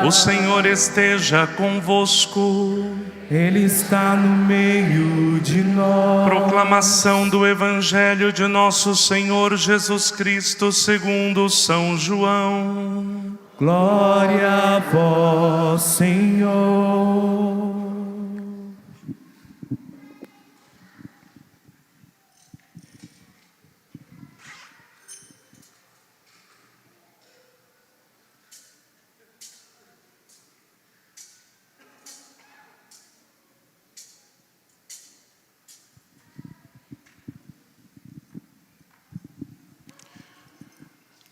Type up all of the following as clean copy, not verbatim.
O Senhor esteja convosco. Ele está no meio de nós. Proclamação do Evangelho de nosso Senhor Jesus Cristo segundo São João. Glória a vós, Senhor.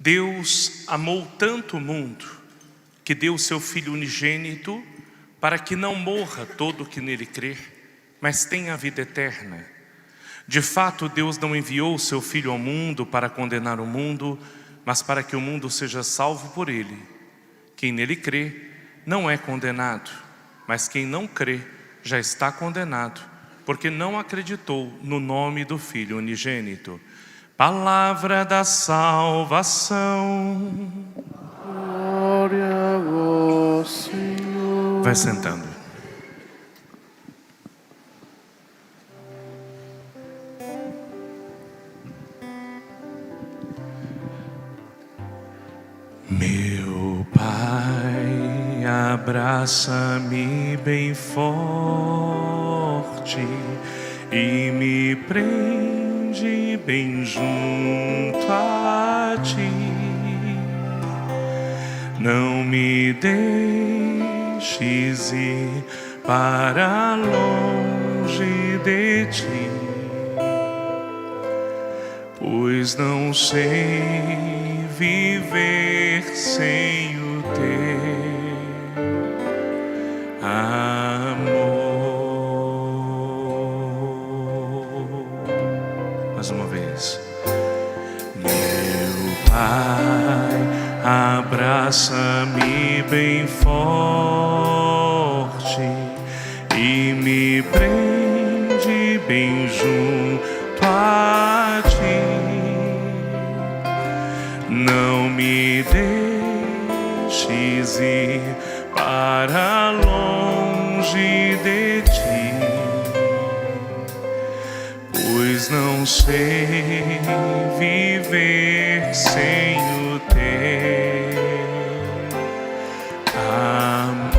Deus amou tanto o mundo que deu o seu Filho unigênito para que não morra todo o que nele crer, mas tenha a vida eterna. De fato, Deus não enviou o seu Filho ao mundo para condenar o mundo, mas para que o mundo seja salvo por ele. Quem nele crê não é condenado, mas quem não crê já está condenado, porque não acreditou no nome do Filho unigênito. Palavra da salvação. Glória a vós, Senhor. Vai sentando. Meu Pai, abraça-me bem forte e me prende bem junto a ti. Não me deixes ir para longe de ti, pois não sei viver sem o teu amor. Mais uma vez. Meu Pai, abraça-me bem forte e me prende bem junto a ti. Não me deixes ir para longe de ti, pois não sei viver sem o teu amor.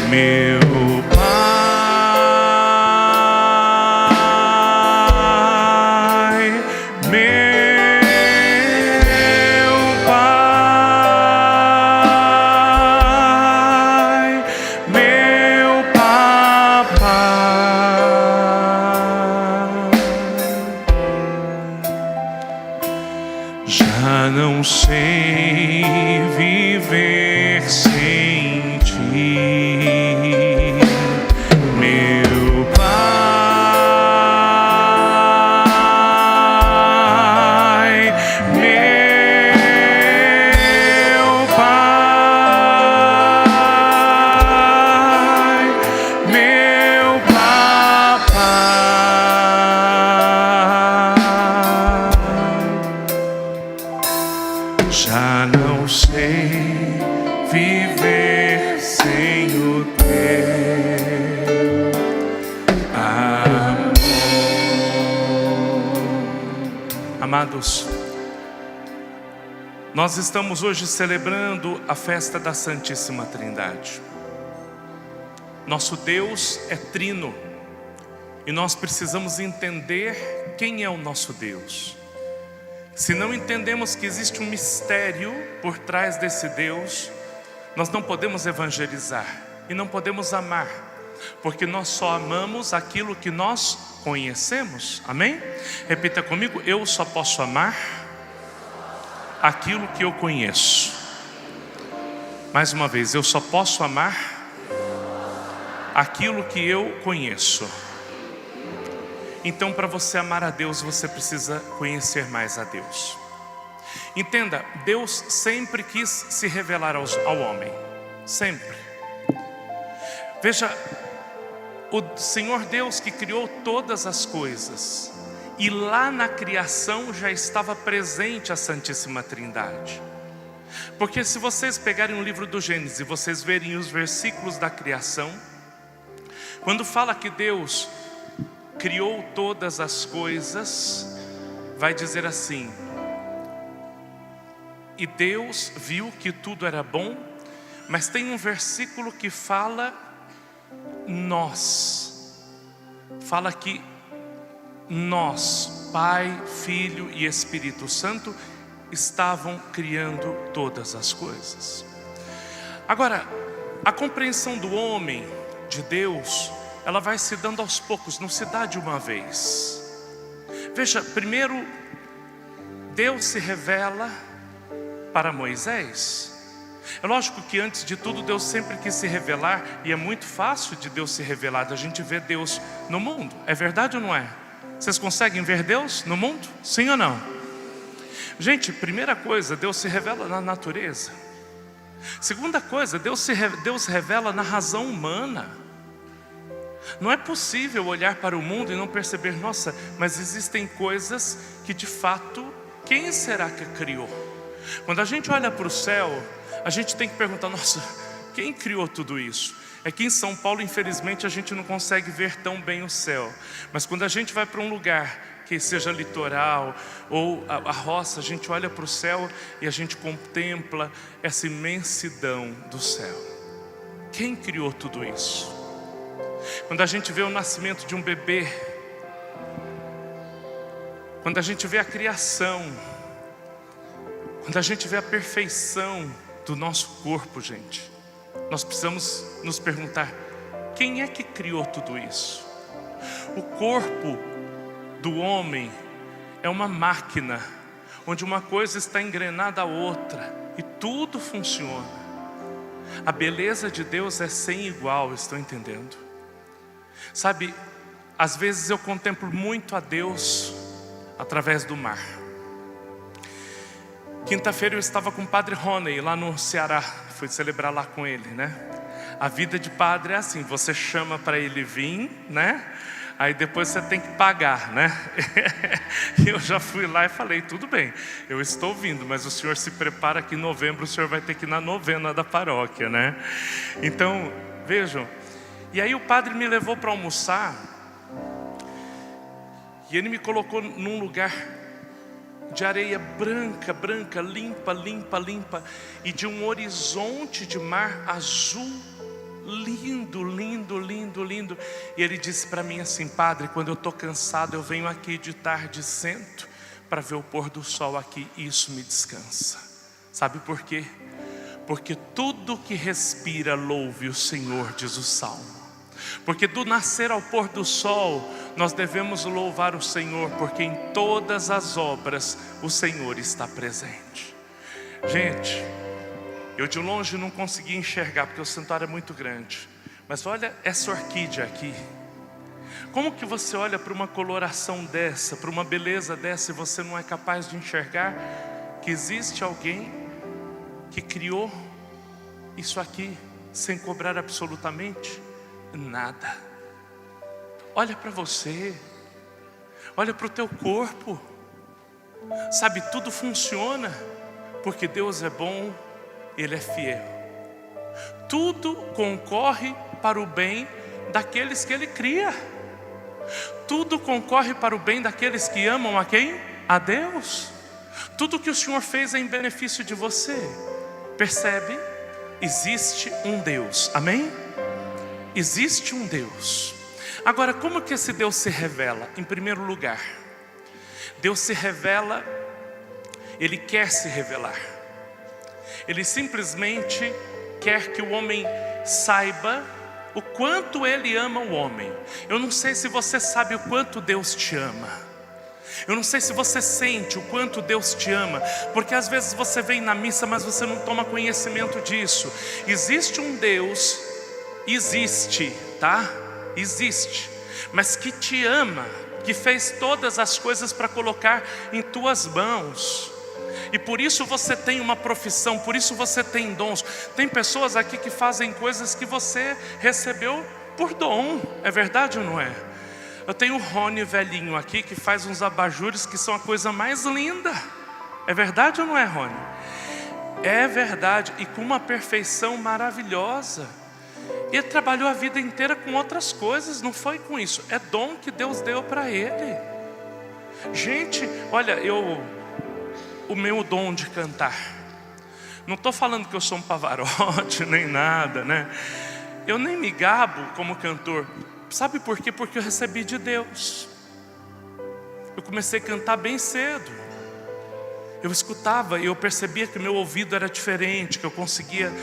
Meu já não sei viver sem ti, meu Pai, meu Pai, meu Papai. Já não sei viver sem o teu amor. Amados, nós estamos hoje celebrando a festa da Santíssima Trindade. Nosso Deus é trino e nós precisamos entender quem é o nosso Deus. Se não entendemos que existe um mistério por trás desse Deus, nós não podemos evangelizar e não podemos amar, porque nós só amamos aquilo que nós conhecemos. Amém? Repita comigo: eu só posso amar aquilo que eu conheço. Mais uma vez, eu só posso amar aquilo que eu conheço. Então, para você amar a Deus, você precisa conhecer mais a Deus. Entenda, Deus sempre quis se revelar ao homem. Sempre. Veja, o Senhor Deus que criou todas as coisas E lá na criação já estava presente a Santíssima Trindade. Porque se vocês pegarem o livro do Gênesis e vocês verem os versículos da criação, quando fala que Deus criou todas as coisas, vai dizer assim: e Deus viu que tudo era bom. Mas tem um versículo que fala nós. Fala que nós, Pai, Filho e Espírito Santo, estavam criando todas as coisas. Agora, a compreensão do homem de Deus, ela vai se dando aos poucos, não se dá de uma vez. Veja, primeiro Deus se revela para Moisés. É lógico que antes de tudo Deus sempre quis se revelar, e é muito fácil de Deus se revelar. A gente vê Deus no mundo, é verdade ou não é? Vocês conseguem ver Deus no mundo? Sim ou não? Gente, primeira coisa, Deus se revela na natureza. Segunda coisa, Deus revela na razão humana. Não é possível olhar para o mundo e não perceber: nossa, mas existem coisas que de fato, quem será que criou? Quando a gente olha para o céu, a gente tem que perguntar: nossa, quem criou tudo isso? É que em São Paulo, infelizmente, a gente não consegue ver tão bem o céu. Mas quando a gente vai para um lugar que seja litoral ou a roça, a gente olha para o céu e a gente contempla essa imensidão do céu. Quem criou tudo isso? Quando a gente vê o nascimento de um bebê, quando a gente vê a criação, quando a gente vê a perfeição do nosso corpo, gente, nós precisamos nos perguntar: quem é que criou tudo isso? O corpo do homem é uma máquina, onde uma coisa está engrenada à outra e tudo funciona. A beleza de Deus é sem igual, estão entendendo? Sabe, às vezes eu contemplo muito a Deus através do mar. Quinta-feira eu estava com o Padre Rony lá no Ceará, fui celebrar lá com ele, né? A vida de padre é assim, você chama para ele vir, né? Aí depois você tem que pagar, né? Eu já fui lá e falei: tudo bem, eu estou vindo, mas o senhor se prepara que em novembro o senhor vai ter que ir na novena da paróquia, né? Então, vejam, e aí o padre me levou para almoçar, e ele me colocou num lugar de areia branca, branca, limpa, limpa, limpa, e de um horizonte de mar azul, lindo, lindo, lindo, lindo. E ele disse para mim assim: padre, quando eu estou cansado, eu venho aqui de tarde, sento para ver o pôr do sol aqui, e isso me descansa. Sabe por quê? Porque tudo que respira louve o Senhor, diz o Salmo. Porque do nascer ao pôr do sol, nós devemos louvar o Senhor, porque em todas as obras o Senhor está presente. Gente, eu de longe não consegui enxergar, porque o santuário é muito grande. Mas olha essa orquídea aqui. Como que você olha para uma coloração dessa, para uma beleza dessa, e você não é capaz de enxergar que existe alguém que criou isso aqui sem cobrar absolutamente nada? Olha para você, olha para o teu corpo. Sabe, tudo funciona porque Deus é bom, Ele é fiel. Tudo concorre para o bem daqueles que Ele cria. Tudo concorre para o bem daqueles que amam a quem? A Deus. Tudo que o Senhor fez é em benefício de você. Percebe? Existe um Deus, amém? Existe um Deus. Agora, como que esse Deus se revela? Em primeiro lugar, Deus se revela, Ele quer se revelar. Ele simplesmente quer que o homem saiba o quanto Ele ama o homem. Eu não sei se você sabe o quanto Deus te ama. Eu não sei se você sente o quanto Deus te ama, porque às vezes você vem na missa, mas você não toma conhecimento disso. Existe um Deus, existe, tá? Existe, mas que te ama, que fez todas as coisas para colocar em tuas mãos. E por isso você tem uma profissão, por isso você tem dons. Tem pessoas aqui que fazem coisas que você recebeu por dom, é verdade ou não é? Eu tenho o Rony velhinho aqui, que faz uns abajures que são a coisa mais linda. É verdade ou não é, Rony? É verdade, e com uma perfeição maravilhosa. E ele trabalhou a vida inteira com outras coisas, não foi com isso. É dom que Deus deu para ele. Gente, olha, o meu dom de cantar, não estou falando que eu sou um Pavarotti nem nada, né? Eu nem me gabo como cantor. Sabe por quê? Porque eu recebi de Deus. Eu comecei a cantar bem cedo. Eu escutava e eu percebia que meu ouvido era diferente, que eu conseguia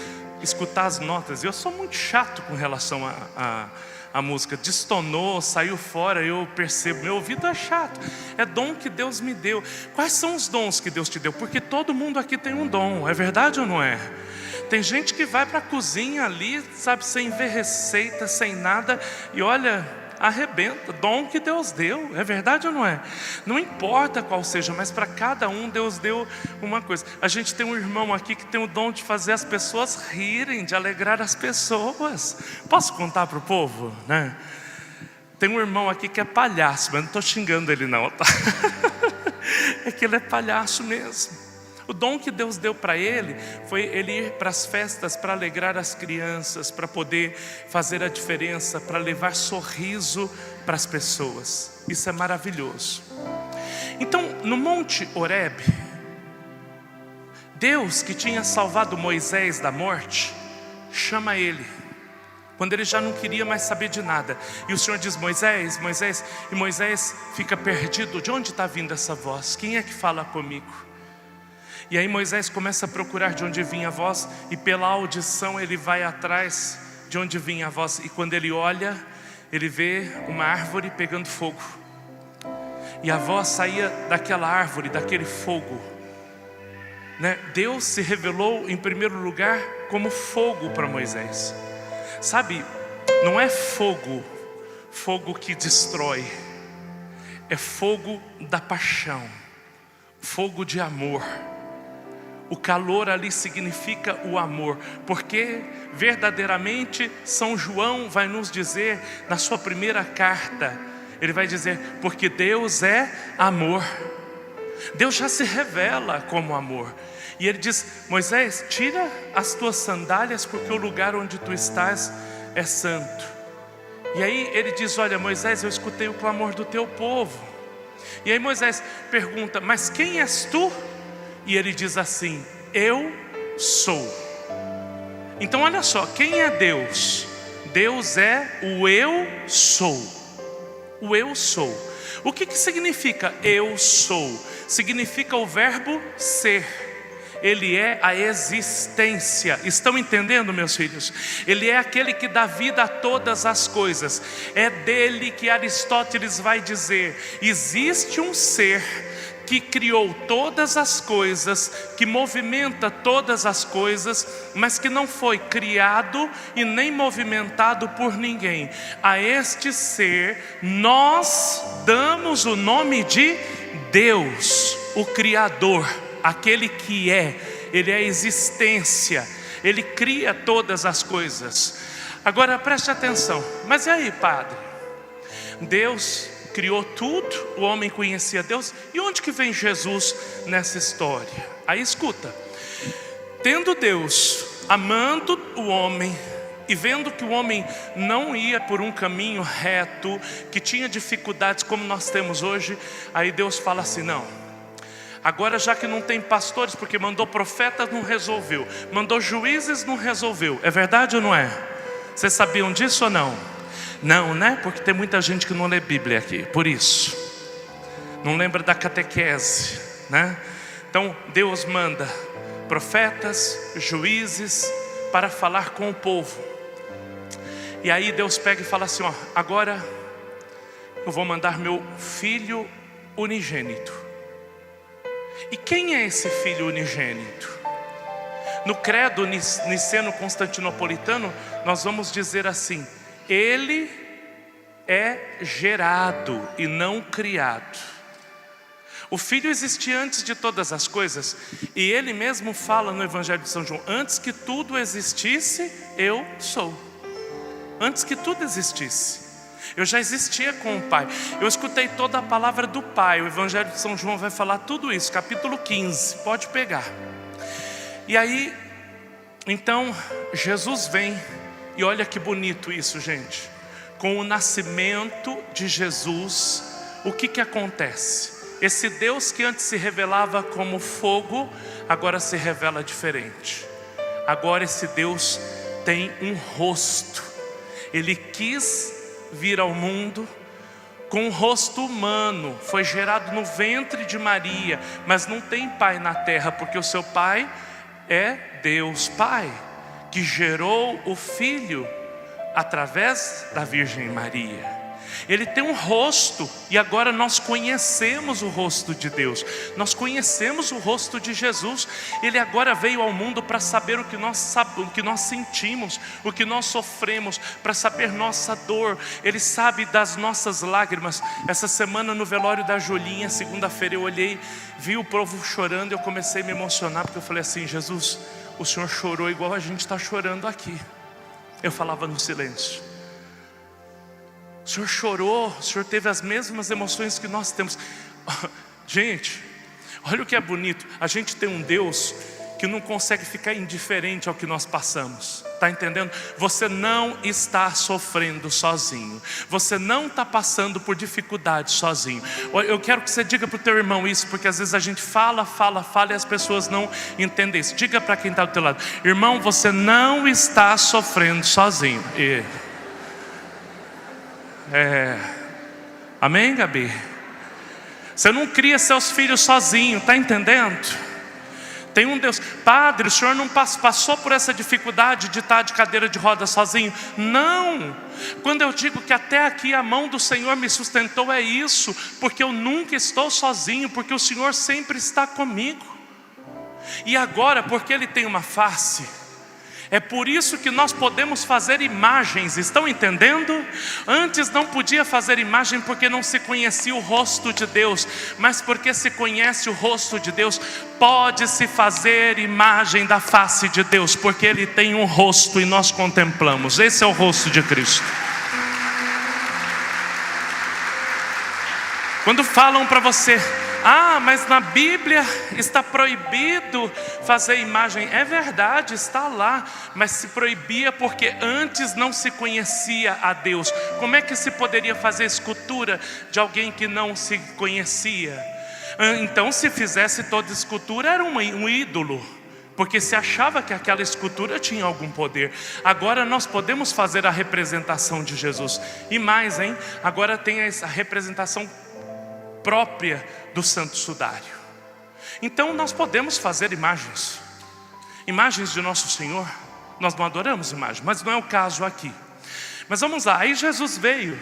escutar as notas. Eu sou muito chato com relação a música. Destonou, saiu fora, eu percebo. Meu ouvido é chato. É dom que Deus me deu. Quais são os dons que Deus te deu? Porque todo mundo aqui tem um dom. É verdade ou não é? Tem gente que vai para a cozinha ali, sabe, sem ver receita, sem nada, e olha, arrebenta. Dom que Deus deu. É verdade ou não é? Não importa qual seja, mas para cada um Deus deu uma coisa. A gente tem um irmão aqui que tem o dom de fazer as pessoas rirem, de alegrar as pessoas. Posso contar para o povo, né? Tem um irmão aqui que é palhaço, mas não estou xingando ele não, tá? É que ele é palhaço mesmo. O dom que Deus deu para ele foi ele ir para as festas para alegrar as crianças, para poder fazer a diferença, para levar sorriso para as pessoas. Isso é maravilhoso. Então, no Monte Horebe, Deus, que tinha salvado Moisés da morte, chama ele, quando ele já não queria mais saber de nada. E o Senhor diz: Moisés, Moisés. E Moisés fica perdido. De onde está vindo essa voz? Quem é que fala comigo? E aí Moisés começa a procurar de onde vinha a voz, e pela audição ele vai atrás de onde vinha a voz. E quando ele olha, ele vê uma árvore pegando fogo. E a voz saía daquela árvore, daquele fogo, né? Deus se revelou em primeiro lugar como fogo para Moisés. Sabe, não é fogo que destrói, é fogo da paixão, fogo de amor. O calor ali significa o amor, porque verdadeiramente São João vai nos dizer na sua primeira carta, ele vai dizer: porque Deus é amor. Deus já se revela como amor. E ele diz: Moisés, tira as tuas sandálias, porque o lugar onde tu estás é santo. E aí ele diz: olha, Moisés, eu escutei o clamor do teu povo. E aí Moisés pergunta: mas quem és tu? E ele diz assim: eu sou. Então olha só, quem é Deus? Deus é o eu sou. O eu sou. O que significa eu sou? Significa o verbo ser. Ele é a existência. Estão entendendo, meus filhos? Ele é aquele que dá vida a todas as coisas. É dele que Aristóteles vai dizer: existe um ser que criou todas as coisas, que movimenta todas as coisas, mas que não foi criado e nem movimentado por ninguém. A este ser nós damos o nome de Deus, o Criador, aquele que é. Ele é a existência, ele cria todas as coisas. Agora preste atenção: mas e aí, padre? Deus criou tudo, o homem conhecia Deus, e onde que vem Jesus nessa história? Aí escuta: tendo Deus amando o homem e vendo que o homem não ia por um caminho reto, que tinha dificuldades como nós temos hoje, aí Deus fala assim: não, agora já que não tem pastores, porque mandou profetas, não resolveu, mandou juízes, não resolveu. É verdade ou não é? Vocês sabiam disso ou não? Não, né? Porque tem muita gente que não lê Bíblia aqui, por isso não lembra da catequese, né? Então Deus manda profetas, juízes para falar com o povo. E aí Deus pega e fala assim: ó, agora eu vou mandar meu filho unigênito. E quem é esse filho unigênito? No credo niceno-constantinopolitano nós vamos dizer assim: ele é gerado e não criado. O Filho existia antes de todas as coisas, e ele mesmo fala no Evangelho de São João: antes que tudo existisse, eu sou. Antes que tudo existisse. Eu já existia com o Pai. Eu escutei toda a palavra do Pai. O Evangelho de São João vai falar tudo isso, capítulo 15, pode pegar. E aí, então, Jesus vem, e olha que bonito isso, gente. Com o nascimento de Jesus, o que acontece? Esse Deus que antes se revelava como fogo, agora se revela diferente. Agora esse Deus tem um rosto. Ele quis vir ao mundo com um rosto humano, foi gerado no ventre de Maria, mas não tem pai na terra, porque o seu pai é Deus Pai, que gerou o Filho através da Virgem Maria. Ele tem um rosto, e agora nós conhecemos o rosto de Deus, nós conhecemos o rosto de Jesus. Ele agora veio ao mundo para saber o que nós sentimos, o que nós sofremos, para saber nossa dor. Ele sabe das nossas lágrimas. Essa semana no velório da Julinha, segunda-feira, eu olhei, vi o povo chorando, eu comecei a me emocionar, porque eu falei assim: Jesus, o Senhor chorou igual a gente está chorando aqui. Eu falava no silêncio. O Senhor chorou, o Senhor teve as mesmas emoções que nós temos. Gente, olha o que é bonito. A gente tem um Deus que não consegue ficar indiferente ao que nós passamos. Está entendendo? Você não está sofrendo sozinho. Você não está passando por dificuldade sozinho. Eu quero que você diga para o teu irmão isso, porque às vezes a gente fala e as pessoas não entendem isso. Diga para quem está do teu lado: irmão, você não está sofrendo sozinho. Amém, Gabi? Você não cria seus filhos sozinho, está entendendo? Tem um Deus. Padre, o senhor não passou por essa dificuldade de estar de cadeira de roda sozinho? Não. Quando eu digo que até aqui a mão do Senhor me sustentou, é isso, porque eu nunca estou sozinho, porque o Senhor sempre está comigo. E agora, porque Ele tem uma face, é por isso que nós podemos fazer imagens, estão entendendo? Antes não podia fazer imagem porque não se conhecia o rosto de Deus, mas porque se conhece o rosto de Deus, pode-se fazer imagem da face de Deus, porque Ele tem um rosto e nós contemplamos. Esse é o rosto de Cristo. Quando falam para você: ah, mas na Bíblia está proibido fazer imagem. É verdade, está lá, mas se proibia porque antes não se conhecia a Deus. Como é que se poderia fazer escultura de alguém que não se conhecia? Então, se fizesse toda escultura, era um ídolo, porque se achava que aquela escultura tinha algum poder. Agora nós podemos fazer a representação de Jesus. E mais, agora tem essa representação própria do Santo Sudário. Então nós podemos fazer imagens de Nosso Senhor. Nós não adoramos imagem, mas não é o caso aqui. Mas vamos lá, aí Jesus veio,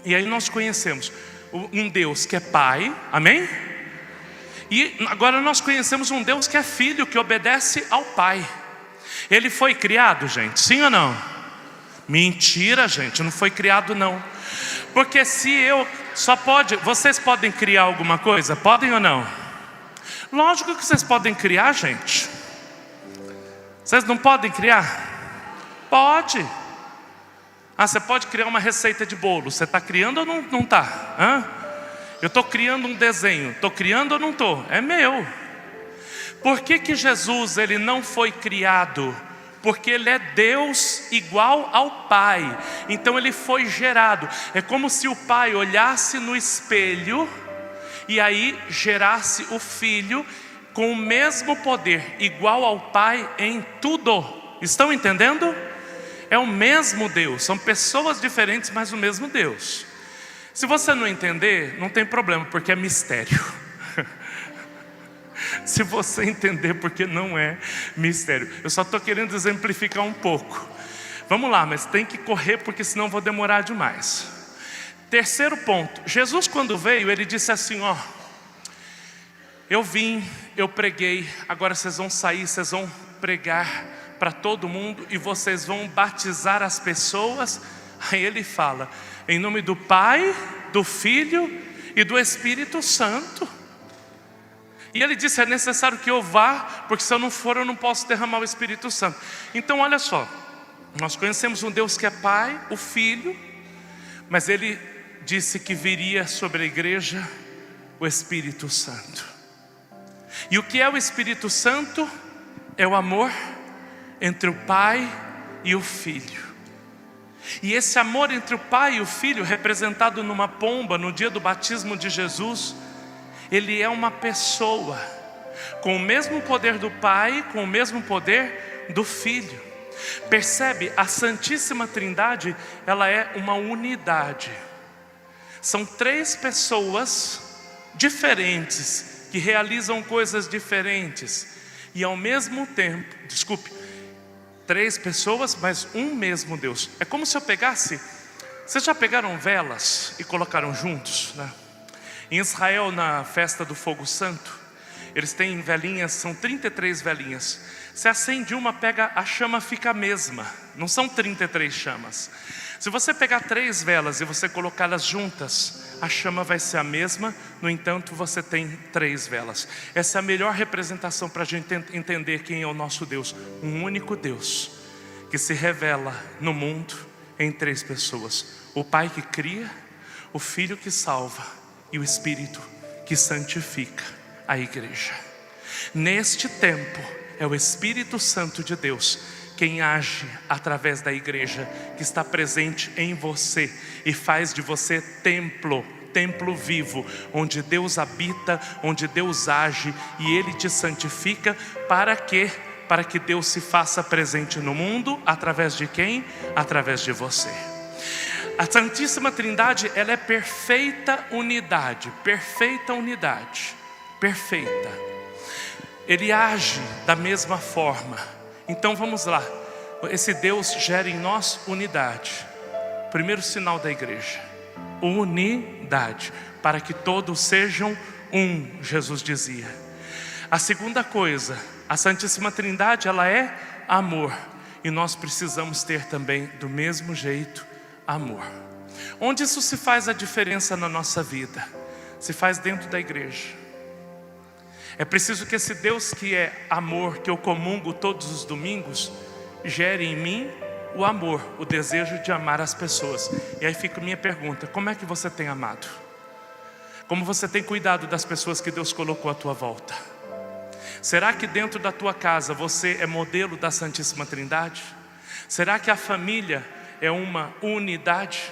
e aí nós conhecemos um Deus que é Pai, amém? E agora nós conhecemos um Deus que é Filho, que obedece ao Pai. Ele foi criado, gente, sim ou não? Mentira, gente, não foi criado não. Porque vocês podem criar alguma coisa? Podem ou não? Lógico que vocês podem criar, gente. Vocês não podem criar? Pode. Você pode criar uma receita de bolo. Você está criando ou não está? Eu estou criando um desenho. Estou criando ou não estou? É meu. Por que Jesus ele não foi criado? Porque Ele é Deus igual ao Pai. Então Ele foi gerado. É como se o Pai olhasse no espelho e aí gerasse o Filho com o mesmo poder, igual ao Pai em tudo. Estão entendendo? É o mesmo Deus. São pessoas diferentes, mas o mesmo Deus. Se você não entender, não tem problema, porque é mistério. Se você entender, porque não é mistério. Eu só estou querendo exemplificar um pouco. Vamos lá, mas tem que correr, porque senão vou demorar demais. Terceiro ponto. Jesus, quando veio, Ele disse assim: eu vim, eu preguei, agora vocês vão sair, vocês vão pregar para todo mundo e vocês vão batizar as pessoas. Aí Ele fala: em nome do Pai, do Filho e do Espírito Santo. E Ele disse: é necessário que eu vá, porque se eu não for, eu não posso derramar o Espírito Santo. Então olha só, nós conhecemos um Deus que é Pai, o Filho, Mas ele disse que viria sobre a igreja o Espírito Santo. E o que é o Espírito Santo? É o amor entre o Pai e o Filho. E esse amor entre o Pai e o Filho, representado numa pomba no dia do batismo de Jesus, ele é uma pessoa com o mesmo poder do Pai, com o mesmo poder do Filho. Percebe? A Santíssima Trindade, ela é uma unidade. São três pessoas diferentes que realizam coisas diferentes e ao mesmo tempo, três pessoas, mas um mesmo Deus. É como se eu pegasse, vocês já pegaram velas e colocaram juntos, né? Em Israel, na festa do fogo santo, eles têm velinhas, são 33 velinhas. Se acende uma, pega, a chama fica a mesma. Não são 33 chamas. Se você pegar 3 velas e você colocá-las juntas, a chama vai ser a mesma. No entanto, você tem 3 velas. Essa é a melhor representação para a gente entender quem é o nosso Deus. Um único Deus que se revela no mundo em 3 pessoas: o Pai que cria, o Filho que salva e o Espírito que santifica a igreja. Neste tempo é o Espírito Santo de Deus quem age através da igreja, que está presente em você e faz de você templo vivo, onde Deus habita, onde Deus age, e Ele te santifica. Para quê? Para que Deus se faça presente no mundo. Através de quem? Através de você. A Santíssima Trindade, ela é perfeita unidade, perfeita. Ele age da mesma forma. Então vamos lá. Esse Deus gera em nós unidade. Primeiro sinal da igreja: unidade, para que todos sejam um, Jesus dizia. A segunda coisa, a Santíssima Trindade, ela é amor, e nós precisamos ter também do mesmo jeito amor. Onde isso se faz a diferença na nossa vida? Se faz dentro da igreja. É preciso que esse Deus que é amor, que eu comungo todos os domingos, gere em mim o amor, o desejo de amar as pessoas. E aí fica a minha pergunta: como é que você tem amado? Como você tem cuidado das pessoas que Deus colocou à tua volta? Será que dentro da tua casa você é modelo da Santíssima Trindade? Será que a família é uma unidade?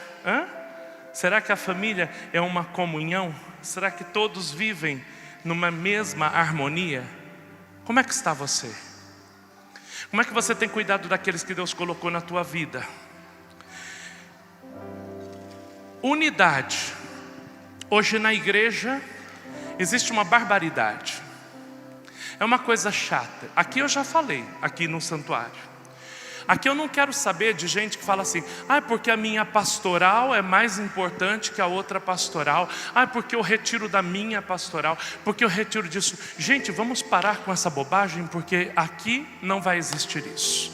Será que a família é uma comunhão? Será que todos vivem numa mesma harmonia? Como é que está você? Como é que você tem cuidado daqueles que Deus colocou na tua vida? Unidade. Hoje na igreja existe uma barbaridade. É uma coisa chata. Aqui eu já falei, aqui no santuário. Aqui eu não quero saber de gente que fala assim: porque a minha pastoral é mais importante que a outra pastoral. Porque eu retiro da minha pastoral, porque eu retiro disso. Gente, vamos parar com essa bobagem, porque aqui não vai existir isso.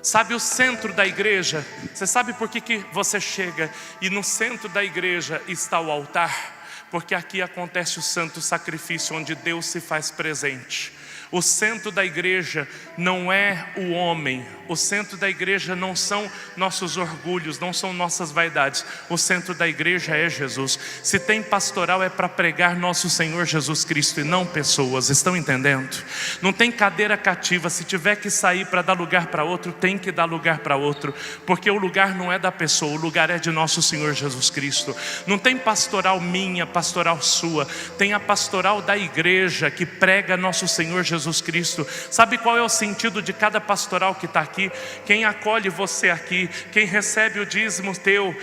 Sabe o centro da igreja? Você sabe por que você chega e no centro da igreja está o altar? Porque aqui acontece o santo sacrifício, onde Deus se faz presente. O centro da igreja não é o homem. O centro da igreja não são nossos orgulhos, não são nossas vaidades. O centro da igreja é Jesus. Se tem pastoral é para pregar nosso Senhor Jesus Cristo e não pessoas. Estão entendendo? Não tem cadeira cativa. Se tiver que sair para dar lugar para outro, tem que dar lugar para outro. Porque o lugar não é da pessoa, o lugar é de nosso Senhor Jesus Cristo. Não tem pastoral minha, pastoral sua. Tem a pastoral da igreja que prega nosso Senhor Jesus Cristo. Sabe qual é o sentido de cada pastoral que está aqui? Quem acolhe você aqui, quem recebe o dízimo teu,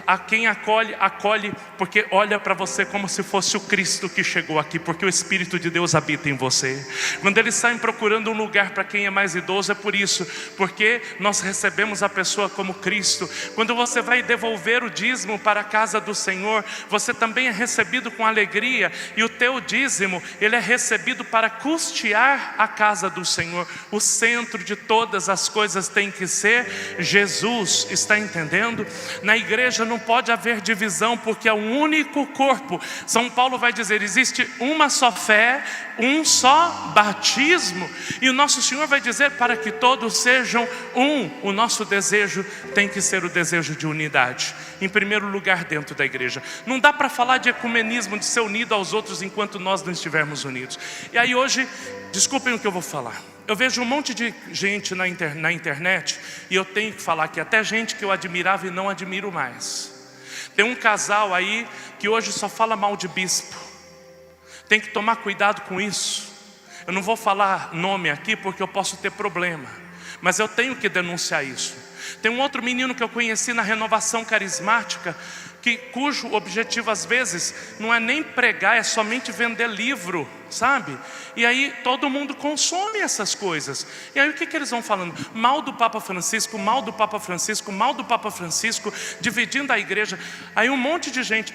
a quem acolhe, porque olha para você como se fosse o Cristo que chegou aqui, porque o Espírito de Deus habita em você. Quando eles saem procurando um lugar para quem é mais idoso, é por isso, porque nós recebemos a pessoa como Cristo. Quando você vai devolver o dízimo para a casa do Senhor, você também é recebido com alegria, e o teu dízimo, ele é recebido para custear a casa do Senhor. O centro de todas as coisas tem que ser Jesus. Está entendendo? Na igreja não pode haver divisão, porque é um único corpo. São Paulo vai dizer: existe uma só fé, um só batismo. E o nosso Senhor vai dizer para que todos sejam um. O nosso desejo tem que ser o desejo de unidade, em primeiro lugar dentro da igreja. Não dá para falar de ecumenismo, de ser unido aos outros enquanto nós não estivermos unidos. E aí hoje, desculpem o que eu vou falar, eu vejo um monte de gente na internet, e eu tenho que falar que até gente que eu admirava e não admiro mais. Tem um casal aí que hoje só fala mal de bispo. Tem que tomar cuidado com isso. Eu não vou falar nome aqui porque eu posso ter problema, mas eu tenho que denunciar isso. Tem um outro menino que eu conheci na renovação carismática, cujo objetivo às vezes não é nem pregar, é somente vender livro, sabe? E aí todo mundo consome essas coisas. E aí o que eles vão falando? Mal do Papa Francisco, mal do Papa Francisco, mal do Papa Francisco, dividindo a igreja. Aí um monte de gente,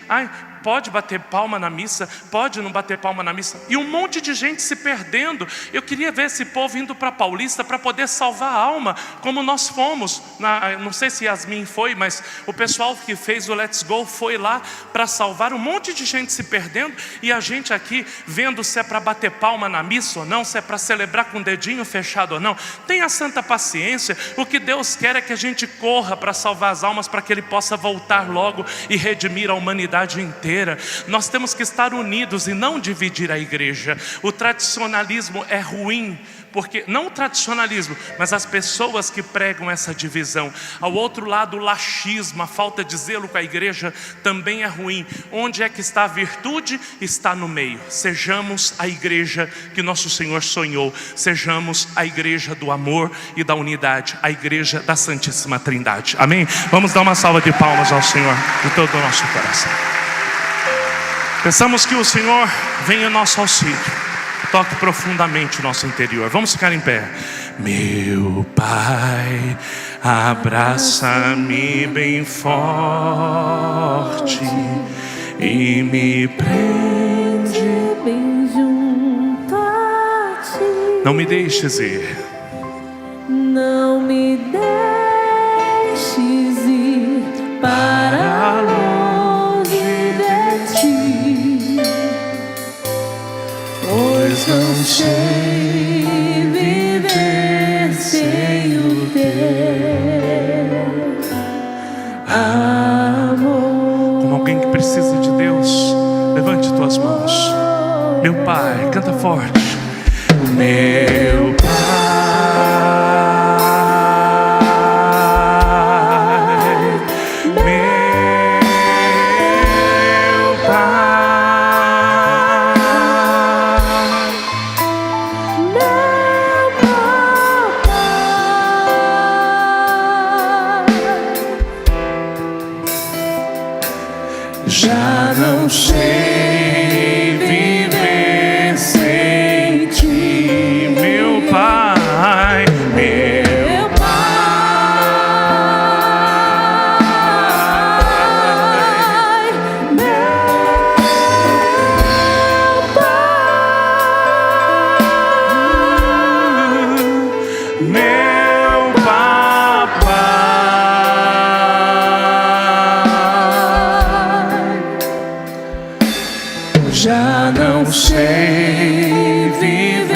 pode bater palma na missa, pode não bater palma na missa. E um monte de gente se perdendo. Eu queria ver esse povo indo para Paulista para poder salvar a alma, como nós fomos. Não sei se Yasmin foi, mas o pessoal que fez o Let's Go foi lá para salvar um monte de gente se perdendo. E a gente aqui vendo se é para bater palma na missa ou não, se é para celebrar com o dedinho fechado ou não. Tenha santa paciência. O que Deus quer é que a gente corra para salvar as almas, para que Ele possa voltar logo e redimir a humanidade inteira. Nós temos que estar unidos e não dividir a igreja. O tradicionalismo é ruim, porque não o tradicionalismo, mas as pessoas que pregam essa divisão. Ao outro lado, o laxismo, a falta de zelo com a igreja também é ruim. Onde é que está a virtude? Está no meio. Sejamos a igreja que nosso Senhor sonhou. Sejamos a igreja do amor e da unidade, a igreja da Santíssima Trindade. Amém? Vamos dar uma salva de palmas ao Senhor de todo o nosso coração. Pensamos que o Senhor venha em nosso auxílio. Toque profundamente o nosso interior. Vamos ficar em pé. Meu Pai, abraça-me bem forte e me prende bem junto a ti. Não me deixes ir. Não me deixes ir para longe de ti, pois não sei viver sem o teu amor. Como alguém que precisa de Deus, levante tuas mãos. Meu Pai, canta forte. Meu Pai, meu Pai, Meu papai, já não sei viver sem ti. Meu Pai, meu pai, meu papai, já não sei viver